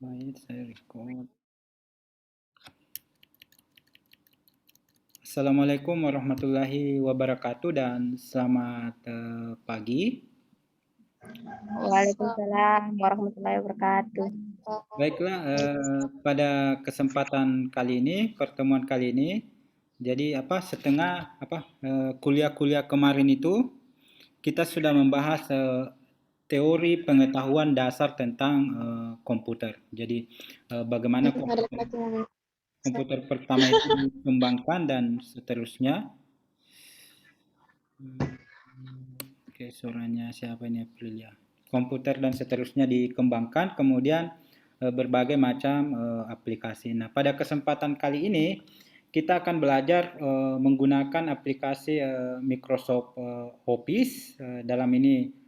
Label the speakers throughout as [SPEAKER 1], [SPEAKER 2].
[SPEAKER 1] Baik, saya record. Assalamualaikum warahmatullahi wabarakatuh dan selamat pagi.
[SPEAKER 2] Waalaikumsalam warahmatullahi wabarakatuh.
[SPEAKER 1] Baiklah, pada kesempatan kali ini, pertemuan kali ini, jadi kuliah-kuliah kemarin itu kita sudah membahas teori pengetahuan dasar tentang komputer. Jadi bagaimana komputer pertama itu dikembangkan dan seterusnya. Oke, suaranya siapa ini, Aprilia? Komputer dan seterusnya dikembangkan, kemudian berbagai macam aplikasi. Nah, pada kesempatan kali ini kita akan belajar menggunakan aplikasi Microsoft Office, dalam ini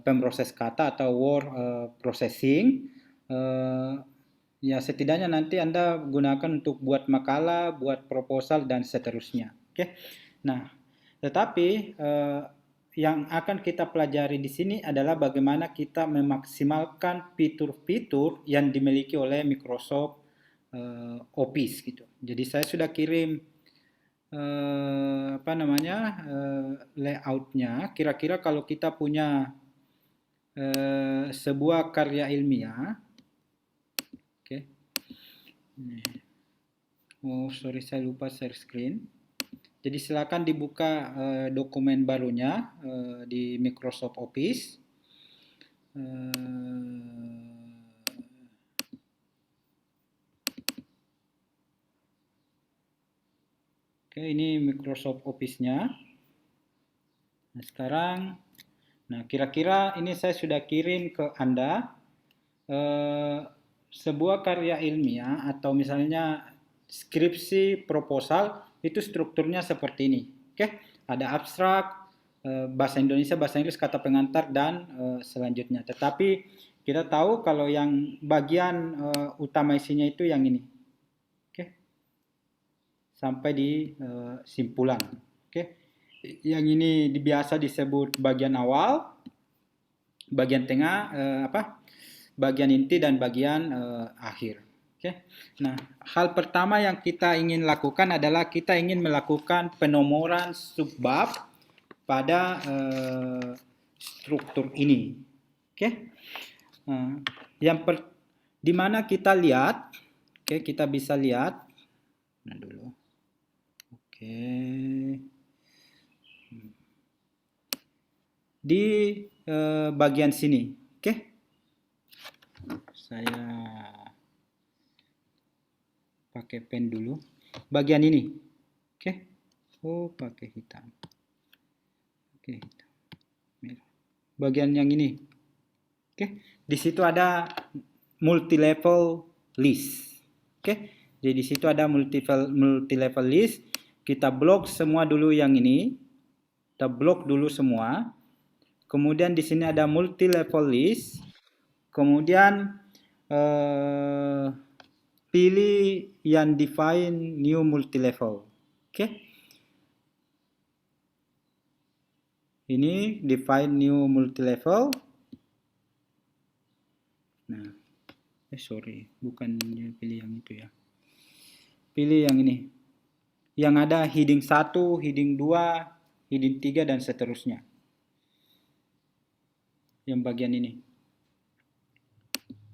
[SPEAKER 1] pemroses kata atau word processing. Eh, Ya, setidaknya nanti Anda gunakan untuk buat makalah, buat proposal, dan seterusnya. Oke. Nah, tetapi yang akan kita pelajari di sini adalah bagaimana kita memaksimalkan fitur-fitur yang dimiliki oleh Microsoft Office gitu. Jadi saya sudah kirim layoutnya. Kira-kira kalau kita punya sebuah karya ilmiah, oke. Oh, sorry, saya lupa share screen. Jadi silakan dibuka dokumen barunya di Microsoft Office. Oke, ini Microsoft Office-nya. Nah, sekarang, kira-kira ini saya sudah kirim ke Anda sebuah karya ilmiah atau misalnya skripsi proposal itu strukturnya seperti ini. Oke, ada abstrak, bahasa Indonesia, bahasa Inggris, kata pengantar dan selanjutnya. Tetapi kita tahu kalau yang bagian utama isinya itu yang ini. Oke, sampai di simpulan. Oke, yang ini biasa disebut bagian awal, bagian tengah, bagian inti dan bagian akhir. Oke. Nah, hal pertama yang kita ingin lakukan adalah kita ingin melakukan penomoran subbab pada struktur ini. Oke. Nah, di mana kita lihat, oke, kita bisa lihat. Nah, dulu. Oke. Di bagian sini, oke. Saya pakai pen dulu. Bagian ini, oke. Oh, pakai hitam. Oke, hitam. Merah. Bagian yang ini, oke. Di situ ada multi-level list, oke. Jadi di situ ada multi-level list. Kita blok semua dulu yang ini. Kita blok dulu semua. Kemudian di sini ada multi-level list. Kemudian pilih yang define new multi-level. Oke. Ini define new multi-level. Nah, sorry, bukan pilih yang itu ya. Pilih yang ini. Yang ada heading 1, heading 2, heading 3 dan seterusnya. Yang bagian ini.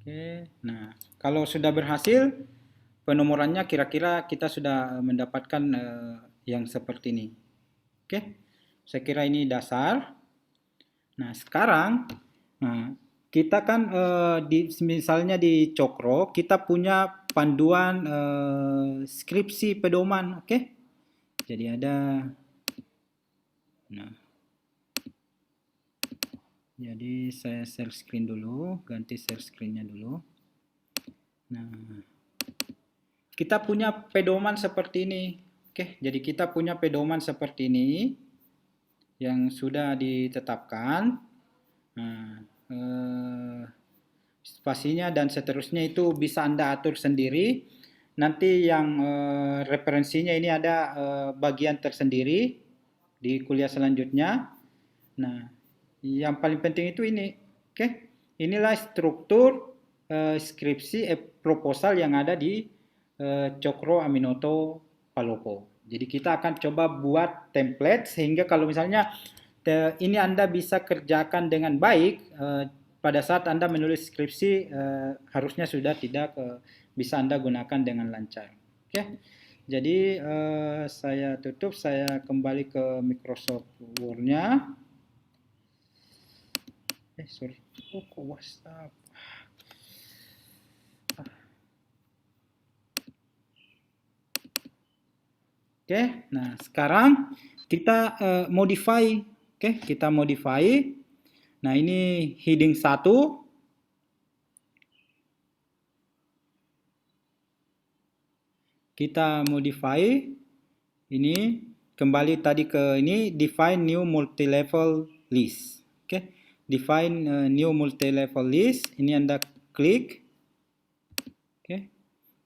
[SPEAKER 1] Oke, nah, kalau sudah berhasil penomorannya kira-kira kita sudah mendapatkan yang seperti ini. Oke. Saya kira ini dasar. Nah, sekarang kita kan misalnya di Cokro kita punya panduan skripsi pedoman, oke? Jadi ada, nah, jadi saya share screen dulu, ganti share screen-nya dulu. Nah, kita punya pedoman seperti ini, oke? Jadi kita punya pedoman seperti ini yang sudah ditetapkan. Nah, spasinya dan seterusnya itu bisa Anda atur sendiri. Nanti yang referensinya ini ada bagian tersendiri di kuliah selanjutnya. Nah, yang paling penting itu ini. Oke. Inilah struktur skripsi proposal yang ada di Cokro Aminoto Palopo. Jadi kita akan coba buat template sehingga kalau misalnya ini Anda bisa kerjakan dengan baik, pada saat Anda menulis skripsi harusnya sudah tidak bisa Anda gunakan dengan lancar. Oke. Jadi saya tutup, saya kembali ke Microsoft Word-nya. Sorry. Oh, kok WhatsApp. Oke, nah sekarang kita modify. Oke, kita modify. Nah, ini heading 1. Kita modify. Ini kembali tadi ke ini define new multi-level list. Oke, define new multi-level list. Ini Anda klik. Oke.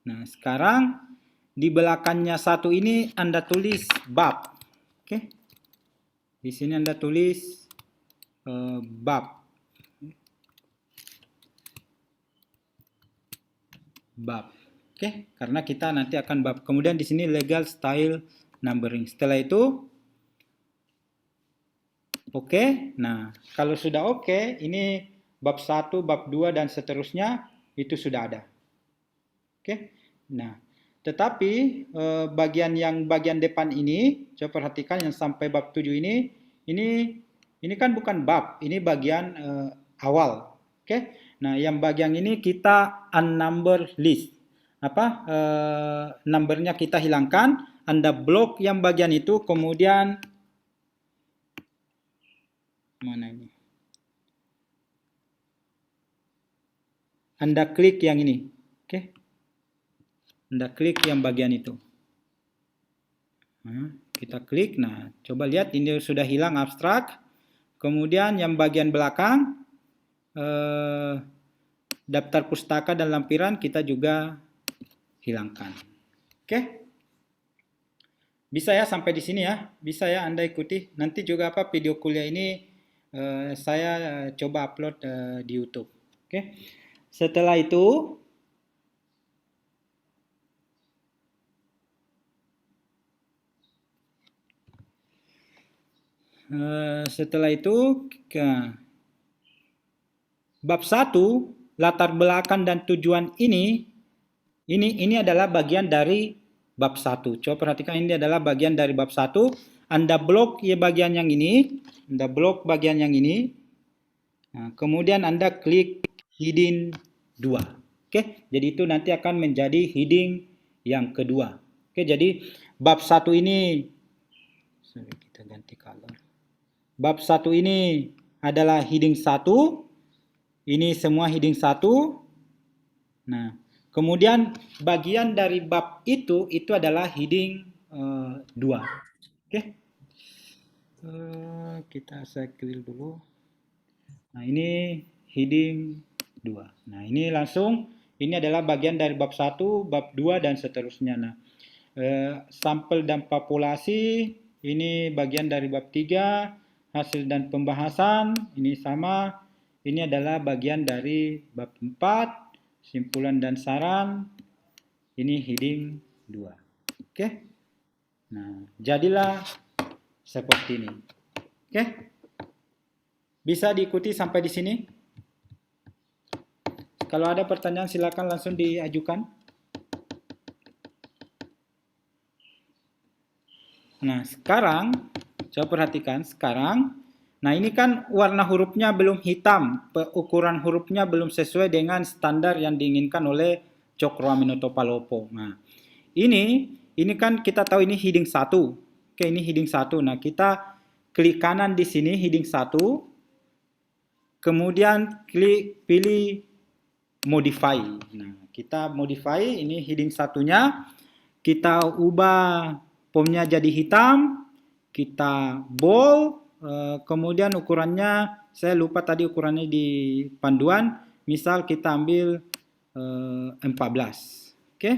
[SPEAKER 1] Nah, sekarang di belakangnya 1 ini Anda tulis bab. Oke. Di sini Anda tulis bab. Bab. Oke, karena kita nanti akan bab. Kemudian di sini legal style numbering. Setelah itu oke. Nah, kalau sudah oke, ini bab 1, bab 2 dan seterusnya itu sudah ada. Oke. Nah, tetapi bagian depan ini, coba perhatikan yang sampai bab 7 ini kan bukan bab, ini bagian awal. Oke. Nah, yang bagian ini kita unnumber list. Numbernya kita hilangkan, Anda blok yang bagian itu, kemudian mana ini? Anda klik yang ini. Oke. Anda klik yang bagian itu. Nah, kita klik. Nah, coba lihat ini sudah hilang abstrak. Kemudian yang bagian belakang daftar pustaka dan lampiran kita juga hilangkan. Oke. Bisa ya sampai di sini ya. Bisa ya Anda ikuti. Nanti juga video kuliah ini saya coba upload di YouTube. Oke. Setelah itu bab 1 latar belakang dan tujuan ini adalah bagian dari bab 1. Coba perhatikan, ini adalah bagian dari bab 1. Anda blok ya bagian yang ini, Anda blok bagian yang ini. Nah, kemudian Anda klik heading 2. Oke, jadi itu nanti akan menjadi heading yang kedua. Oke, jadi bab 1 ini kita ganti color. Bab 1 ini adalah heading 1. Ini semua heading 1. Nah, kemudian bagian dari bab itu adalah heading 2. Oke. Saya clear dulu. Nah, ini heading 2. Nah, ini langsung ini adalah bagian dari bab 1, bab 2 dan seterusnya. Nah, sampel dan populasi ini bagian dari bab 3, hasil dan pembahasan ini sama. Ini adalah bagian dari bab 4, simpulan dan saran. Ini heading 2. Oke. Nah, jadilah seperti ini. Oke. Bisa diikuti sampai di sini? Kalau ada pertanyaan silakan langsung diajukan. Nah, sekarang coba perhatikan sekarang. Nah, ini kan warna hurufnya belum hitam, ukuran hurufnya belum sesuai dengan standar yang diinginkan oleh Cokro Aminoto Palopo. Nah, ini kan kita tahu ini heading 1. Oke, ini heading 1. Nah, kita klik kanan di sini heading 1. Kemudian pilih modify. Nah, kita modify ini heading 1-nya. Kita ubah fontnya jadi hitam. Kita bold. Kemudian ukurannya, saya lupa tadi ukurannya di panduan, misal kita ambil 14. Oke.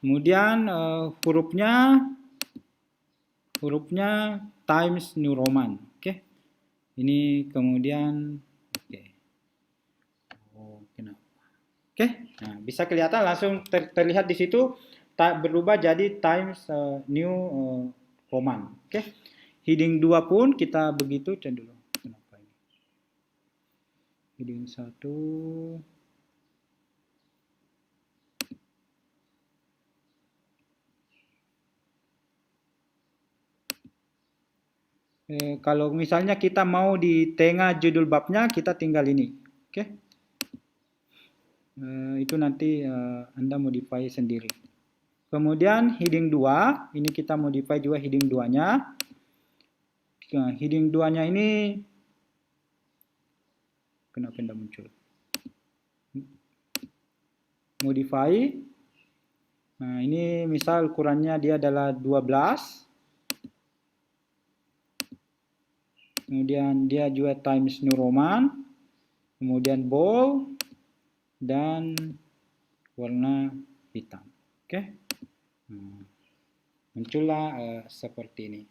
[SPEAKER 1] Kemudian hurufnya Times New Roman. Oke. Ini kemudian oke. Oh, kenapa? Oke, nah, bisa kelihatan langsung terlihat di situ berubah jadi Times New Roman. Oke, heading 2 pun kita begitu. Cek dulu. Kenapa ini? Heading 1. Kalau misalnya kita mau di tengah judul babnya, kita tinggal ini. Oke. Itu nanti Anda modify sendiri. Kemudian heading 2, ini kita modify juga heading 2-nya. Nah, heading 2-nya ini kenapa tidak muncul? Modify. Nah, ini misal ukurannya dia adalah 12. Kemudian dia juga Times New Roman. Kemudian bold dan warna hitam. Oke. Muncullah seperti ini.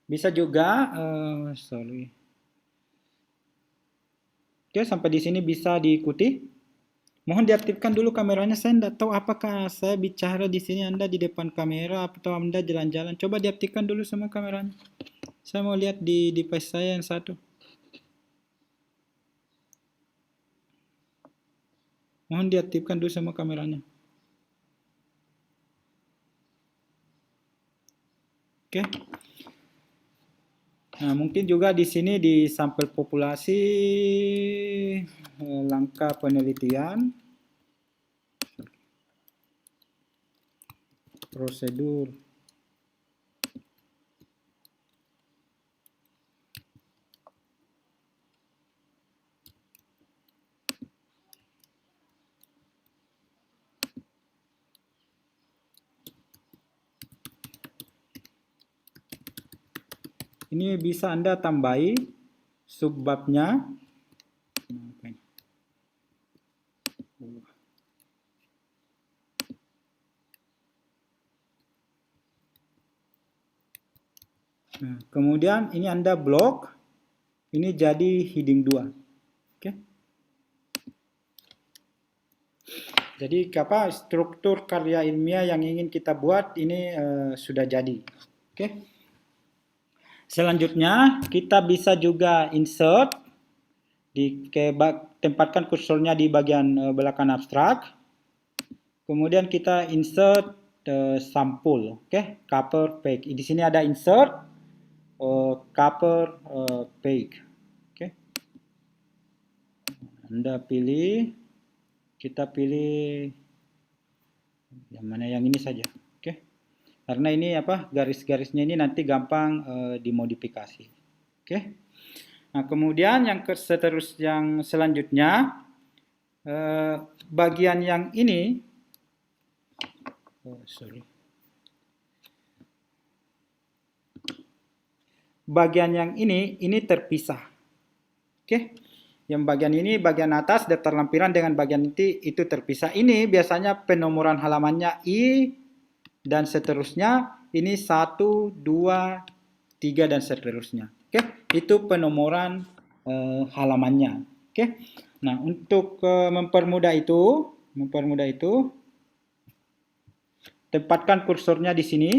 [SPEAKER 1] Bisa juga Oke, sampai di sini bisa diikuti. Mohon diaktifkan dulu kameranya. Saya tidak tahu apakah saya bicara di sini Anda di depan kamera atau Anda jalan-jalan. Coba diaktifkan dulu semua kameranya. Saya mau lihat di device saya yang satu. Mohon diaktifkan dulu semua kameranya. Oke. Nah, mungkin juga di sini di sampel populasi langkah penelitian, prosedur. Ini bisa Anda tambahi subbabnya. Nah, kemudian ini Anda blok. Ini jadi heading 2. Oke. Jadi apa struktur karya ilmiah yang ingin kita buat ini sudah jadi. Oke. Selanjutnya kita bisa juga insert tempatkan kursornya di bagian belakang abstrak. Kemudian kita insert sampul, oke, cover page. Di sini ada insert cover page, oke. Anda pilih, kita pilih yang mana, yang ini saja, oke. Karena ini apa, garis-garisnya ini nanti gampang dimodifikasi, oke. Nah, kemudian yang selanjutnya bagian yang ini, bagian yang ini terpisah, oke. Yang bagian ini, bagian atas daftar lampiran dengan bagian itu terpisah. Ini biasanya penomoran halamannya I dan seterusnya. Ini 1, 2, 3 dan seterusnya. Oke, itu penomoran halamannya. Oke. Nah, untuk mempermudah itu, tempatkan kursornya di sini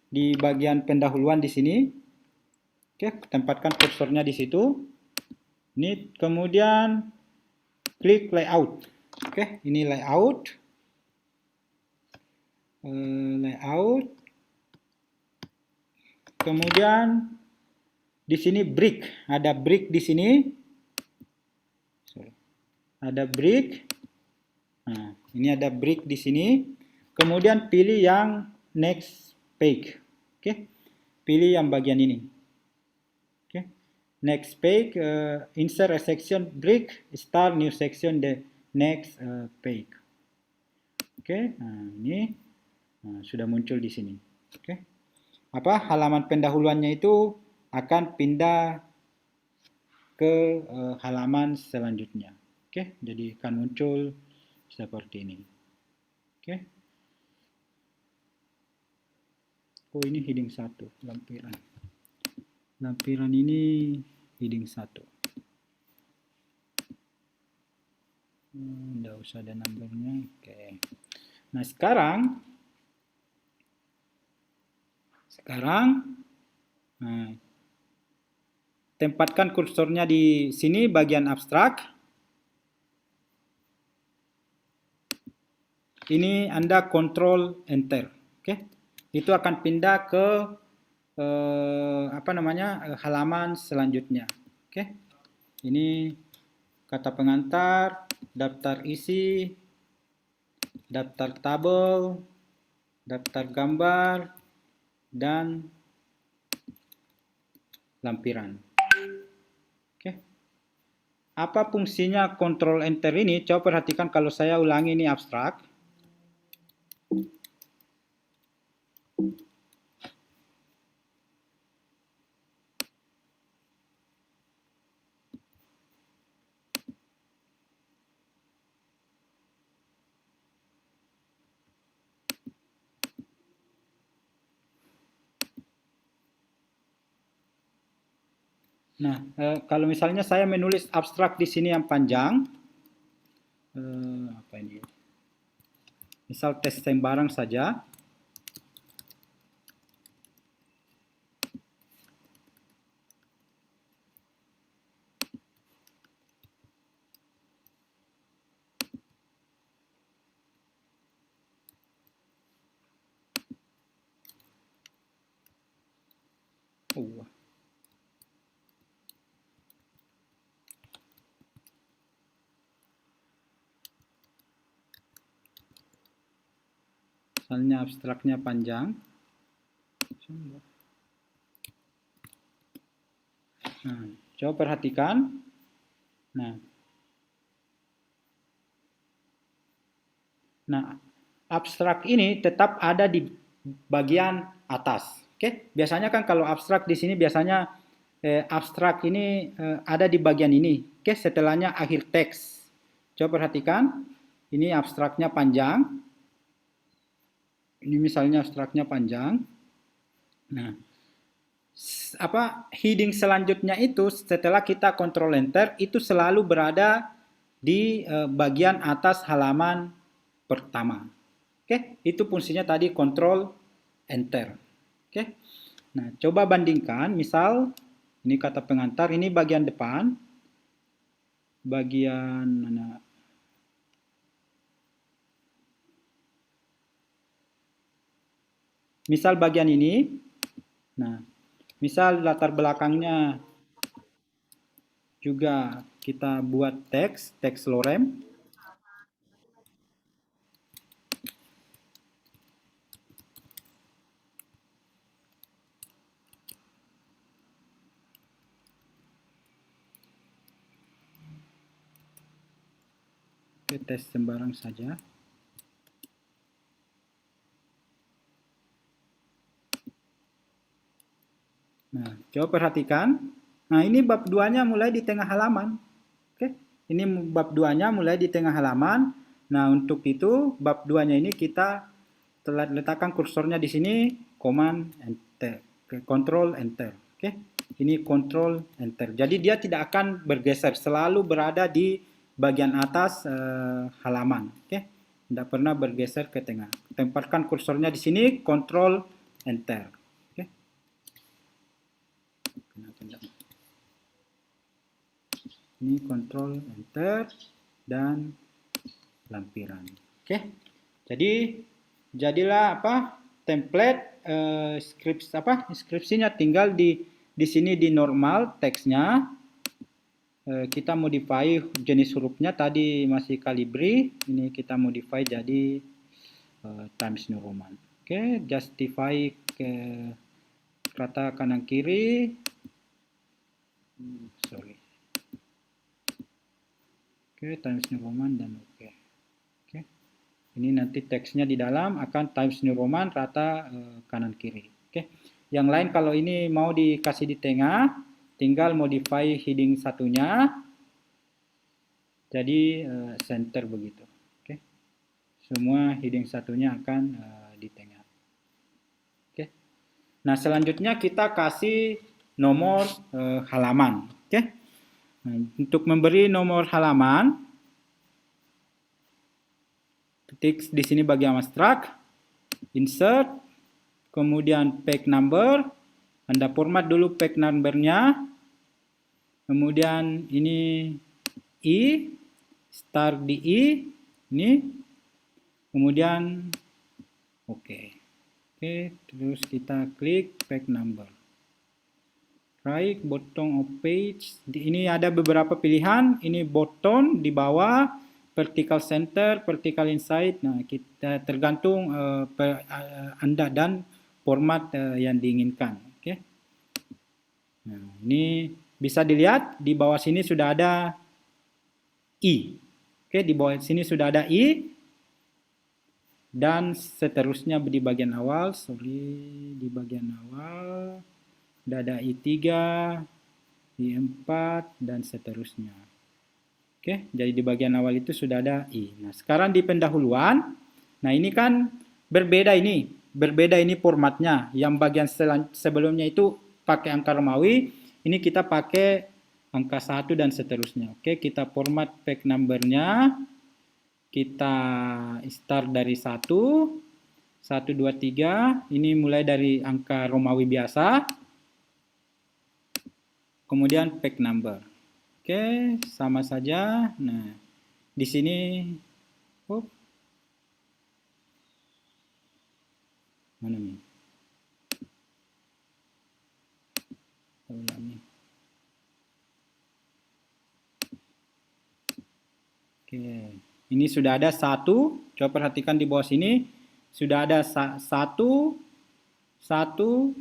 [SPEAKER 1] di bagian pendahuluan di sini. Oke, tempatkan kursornya di situ. Ini kemudian klik layout. Oke, ini layout. Kemudian di sini brick, ada brick di sini. Ada brick. Nah, ini ada brick di sini. Kemudian pilih yang next page. Oke. Pilih yang bagian ini. Oke. Next page, insert a section brick, start new section the next page. Oke. Nah, ini sudah muncul di sini. Oke. Apa halaman pendahuluannya itu akan pindah ke halaman selanjutnya. Oke, jadi akan muncul seperti ini. Oke. Oh, ini heading 1, lampiran. Lampiran ini heading 1. Nggak usah ada numbernya. Oke. Nah, sekarang nah, tempatkan kursornya di sini bagian abstrak. Ini Anda kontrol enter. Oke. Itu akan pindah ke halaman selanjutnya. Oke. Ini kata pengantar, daftar isi, daftar tabel, daftar gambar, dan lampiran. Oke. Apa fungsinya Ctrl Enter ini? Coba perhatikan kalau saya ulangi ini abstrak. Nah, kalau misalnya saya menulis abstrak di sini yang panjang, apa ini? Misal tes sembarang saja. Misalnya abstraknya panjang. Nah, coba perhatikan. Nah, abstrak ini tetap ada di bagian atas. Oke, biasanya kan kalau abstrak di sini biasanya abstrak ini ada di bagian ini. Oke, setelahnya akhir teks. Coba perhatikan, ini abstraknya panjang. Ini misalnya abstraknya panjang. Nah, heading selanjutnya itu setelah kita kontrol enter itu selalu berada di bagian atas halaman pertama. Oke, itu fungsinya tadi kontrol enter. Oke. Nah, coba bandingkan, misal ini kata pengantar, ini bagian depan, bagian mana? Misal bagian ini. Nah, misal latar belakangnya juga kita buat teks lorem. Oke, tes sembarang saja. Nah, coba perhatikan. Nah, ini bab 2-nya mulai di tengah halaman. Oke, ini bab 2-nya mulai di tengah halaman. Nah, untuk itu bab 2-nya ini kita telah letakkan kursornya di sini, command enter, control enter. Oke, ini control enter. Jadi dia tidak akan bergeser, selalu berada di bagian atas halaman. Oke, tidak pernah bergeser ke tengah. Tempatkan kursornya di sini, control enter. Ini control enter dan lampiran. Oke. Jadi jadilah template inskripsinya tinggal di sini di normal teksnya. Kita modify jenis hurufnya tadi masih Calibri, ini kita modify jadi Times New Roman. Oke, justify ke kata kanan kiri. Oke, Times New Roman dan oke. Oke. Ini nanti teksnya di dalam akan Times New Roman rata kanan kiri. Oke. Yang lain kalau ini mau dikasih di tengah, tinggal modify heading satunya. Jadi center begitu. Oke. Semua heading satunya akan di tengah. Oke. Nah, selanjutnya kita kasih nomor halaman. Oke. Nah, untuk memberi nomor halaman, Teks di sini bagian abstrak, insert, kemudian page number, Anda format dulu page number-nya, kemudian ini I, start di I, ini, kemudian oke. Oke, terus kita klik page number. Right bottom of page. Ini ada beberapa pilihan. Ini button di bawah, vertical center, vertical inside. Nah, kita tergantung Anda dan format yang diinginkan. Oke. Nah, ini bisa dilihat di bawah sini sudah ada I. Oke, di bawah sini sudah ada I. Dan seterusnya di bagian awal, di bagian awal sudah ada I3, I4, dan seterusnya. Oke, jadi di bagian awal itu sudah ada I. Nah, sekarang di pendahuluan, nah ini kan berbeda ini formatnya. Yang bagian sebelumnya itu pakai angka Romawi, ini kita pakai angka 1 dan seterusnya. Oke, kita format page number-nya. Kita start dari 1, 1, 2, 3. Ini mulai dari angka Romawi biasa. Kemudian page number. Oke, sama saja. Nah, di sini mana nih? Oke. Ini sudah ada 1, coba perhatikan di bawah sini, sudah ada 1, 1,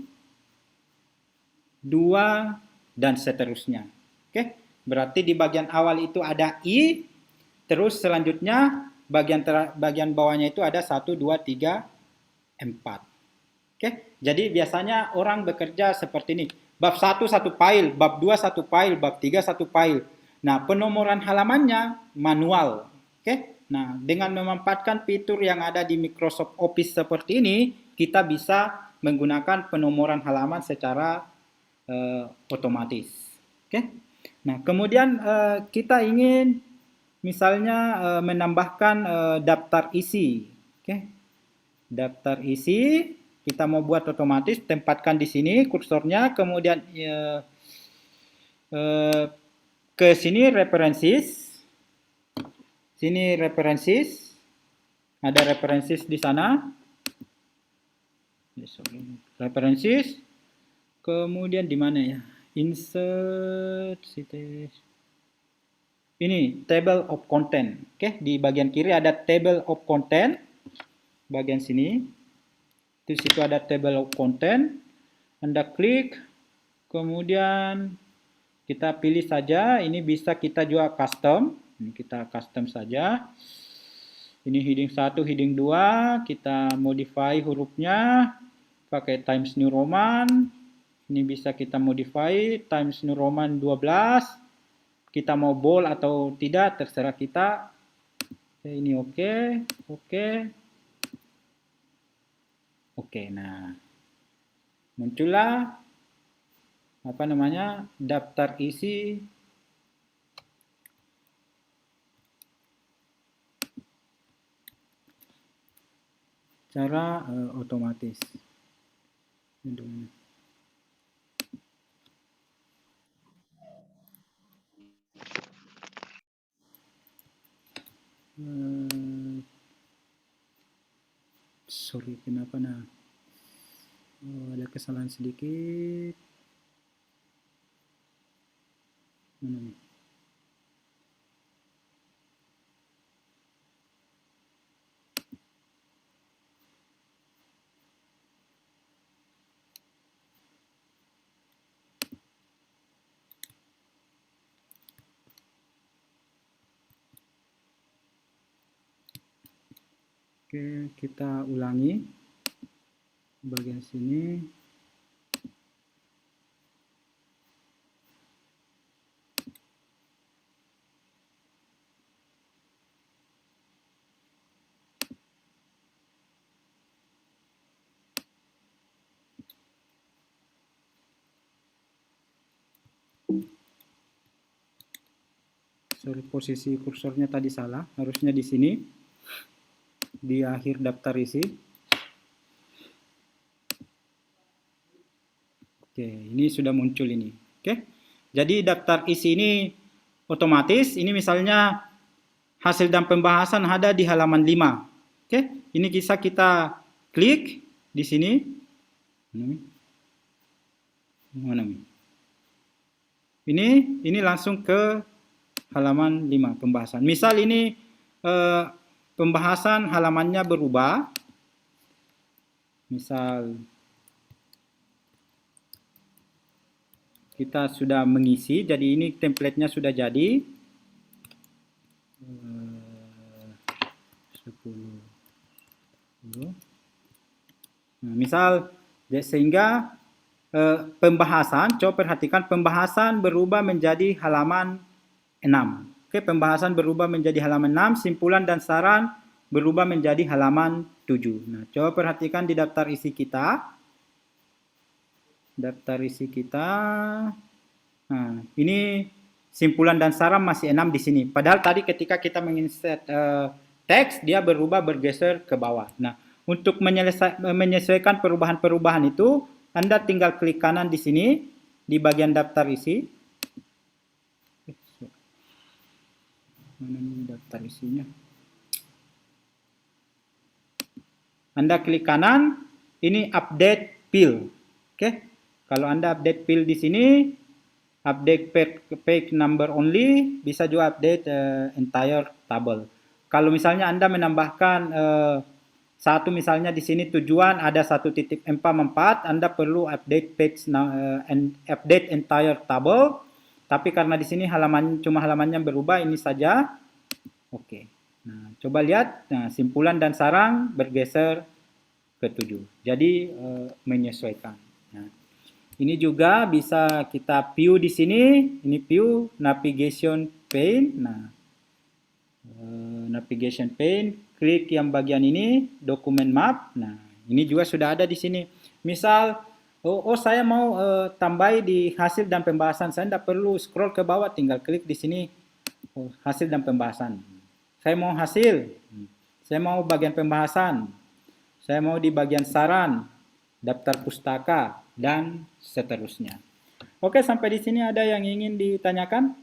[SPEAKER 1] 2, dan seterusnya. Oke, berarti di bagian awal itu ada I, terus selanjutnya bagian bawahnya itu ada 1, 2, 3, 4. Oke, jadi biasanya orang bekerja seperti ini. Bab 1 satu file, bab 2 satu file, bab 3 satu file. Nah, penomoran halamannya manual. Oke. Nah, dengan memanfaatkan fitur yang ada di Microsoft Office seperti ini, kita bisa menggunakan penomoran halaman secara otomatis. Oke. Nah, kemudian kita ingin misalnya menambahkan daftar isi. Oke. Daftar isi kita mau buat otomatis, tempatkan di sini kursornya, kemudian ke sini references. Sini references, ada references di sana. References, kemudian di mana ya? Insert, ini table of content. Oke, di bagian kiri ada table of content. Bagian sini, di situ ada table of content. Anda klik, kemudian kita pilih saja. Ini bisa kita juga custom. Ini kita custom saja. Ini heading 1, heading 2. Kita modify hurufnya pakai Times New Roman. Ini bisa kita modify Times New Roman 12. Kita mau bold atau tidak, terserah kita. Ini oke. Oke, nah. Muncullah daftar isi secara otomatis. Sorry, kenapa ada kesalahan sedikit. Mana nih? Oke, kita ulangi bagian sini. Sorry, posisi kursornya tadi salah, harusnya di sini. di akhir daftar isi. Oke, ini sudah muncul ini. Oke. Jadi daftar isi ini otomatis, ini misalnya hasil dan pembahasan ada di halaman 5. Oke, ini bisa kita klik di sini. Mana nih? Ini langsung ke halaman 5 pembahasan. Misal ini pembahasan halamannya berubah. Misal kita sudah mengisi, jadi ini template-nya sudah jadi. 10. Nah, misal sehingga pembahasan, coba perhatikan pembahasan berubah menjadi halaman 6. Oke, pembahasan berubah menjadi halaman 6, simpulan dan saran berubah menjadi halaman 7. Nah, coba perhatikan di daftar isi kita. Daftar isi kita. Nah, ini simpulan dan saran masih 6 di sini. Padahal tadi ketika kita menginsert teks, dia berubah bergeser ke bawah. Nah, untuk menyesuaikan perubahan-perubahan itu, Anda tinggal klik kanan di sini, di bagian daftar isi. Mana nih daftar isinya? Anda klik kanan, ini update field. Oke, kalau Anda update field di sini, update page number only, bisa juga update entire table. Kalau misalnya Anda menambahkan satu, misalnya di sini tujuan ada 1.4.4, Anda perlu update page update entire table. Tapi karena di sini cuma halamannya berubah, ini saja. Oke. Nah, coba lihat, nah, simpulan dan sarang bergeser ke 7. Jadi menyesuaikan. Nah, ini juga bisa kita view di sini. Ini view navigation pane. Nah, navigation pane. Klik yang bagian ini, dokumen map. Nah, ini juga sudah ada di sini. Misal, saya mau tambah di hasil dan pembahasan. Saya tidak perlu scroll ke bawah, tinggal klik di sini hasil dan pembahasan. Saya mau hasil, saya mau bagian pembahasan, saya mau di bagian saran, daftar pustaka, dan seterusnya. Oke, sampai di sini ada yang ingin ditanyakan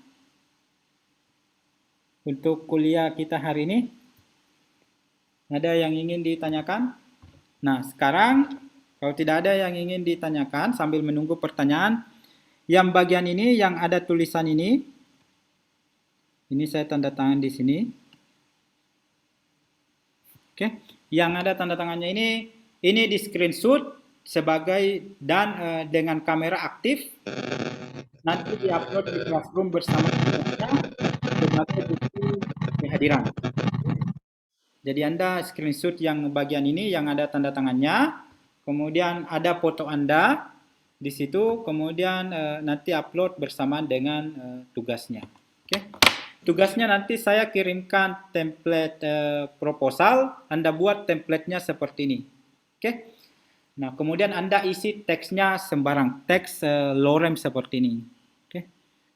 [SPEAKER 1] untuk kuliah kita hari ini? Ada yang ingin ditanyakan? Nah, sekarang kalau tidak ada yang ingin ditanyakan sambil menunggu pertanyaan, yang bagian ini yang ada tulisan ini saya tanda tangan di sini. Oke, yang ada tanda tangannya ini di screenshot sebagai dan dengan kamera aktif, nanti diupload di Classroom bersama sebagai bukti kehadiran. Jadi Anda screenshot yang bagian ini yang ada tanda tangannya, kemudian ada foto Anda di situ, kemudian nanti upload bersamaan dengan tugasnya. Oke. Tugasnya nanti saya kirimkan template proposal, Anda buat template-nya seperti ini. Oke. Nah, kemudian Anda isi teksnya sembarang, teks lorem seperti ini. Oke.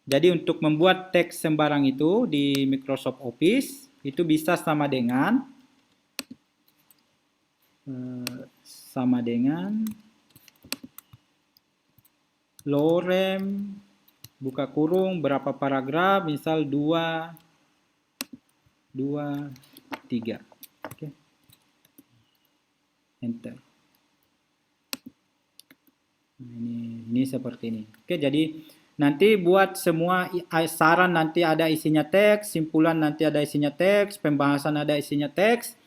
[SPEAKER 1] Jadi untuk membuat teks sembarang itu di Microsoft Office itu bisa sama dengan lorem buka kurung berapa paragraf, misal 2 3. Oke. Enter. Nah, ini seperti ini. Oke, jadi nanti buat semua saran nanti ada isinya teks, simpulan nanti ada isinya teks, pembahasan ada isinya teks.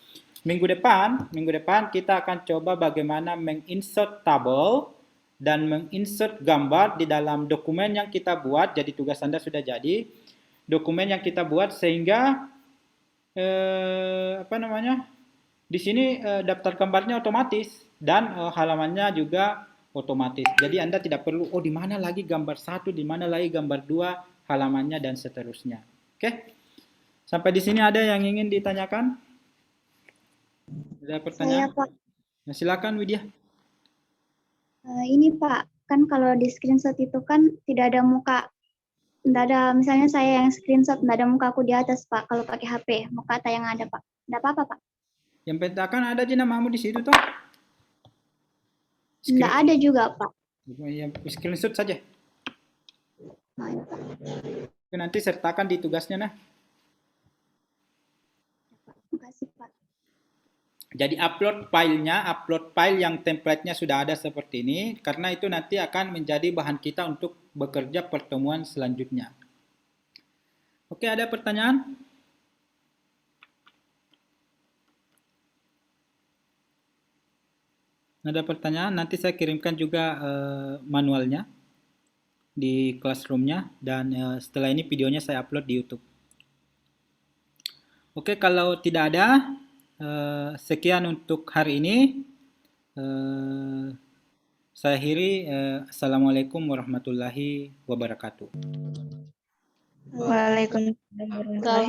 [SPEAKER 1] Minggu depan kita akan coba bagaimana menginsert tabel dan menginsert gambar di dalam dokumen yang kita buat. Jadi tugas Anda sudah jadi. Dokumen yang kita buat sehingga di sini daftar gambarnya otomatis dan halamannya juga otomatis. Jadi Anda tidak perlu di mana lagi gambar 1, di mana lagi gambar 2, halamannya dan seterusnya. Oke? Sampai di sini ada yang ingin ditanyakan? Ada pertanyaan?
[SPEAKER 2] Saya, Pak.
[SPEAKER 1] Nah, silakan Widya.
[SPEAKER 2] Ini Pak, kan kalau di screenshot itu kan tidak ada muka, tidak ada, misalnya saya yang screenshot, tidak ada muka aku di atas Pak, kalau pakai HP, muka yang ada Pak. Tidak apa-apa Pak?
[SPEAKER 1] Yang petakan ada aja namamu di situ toh.
[SPEAKER 2] Nggak ada juga, Pak.
[SPEAKER 1] Yang screenshot saja.
[SPEAKER 2] Nah, ini, Pak.
[SPEAKER 1] Nanti sertakan di tugasnya nah.
[SPEAKER 2] Makasih, Pak.
[SPEAKER 1] Jadi upload file yang template-nya sudah ada seperti ini, karena itu nanti akan menjadi bahan kita untuk bekerja pertemuan selanjutnya. Oke, ada pertanyaan? Ada pertanyaan? Nanti saya kirimkan juga manualnya di classroom-nya, dan setelah ini videonya saya upload di YouTube. Oke, kalau tidak ada, sekian untuk hari ini. Saya akhiri. Assalamualaikum warahmatullahi wabarakatuh.
[SPEAKER 3] Waalaikumsalam warahmatullahi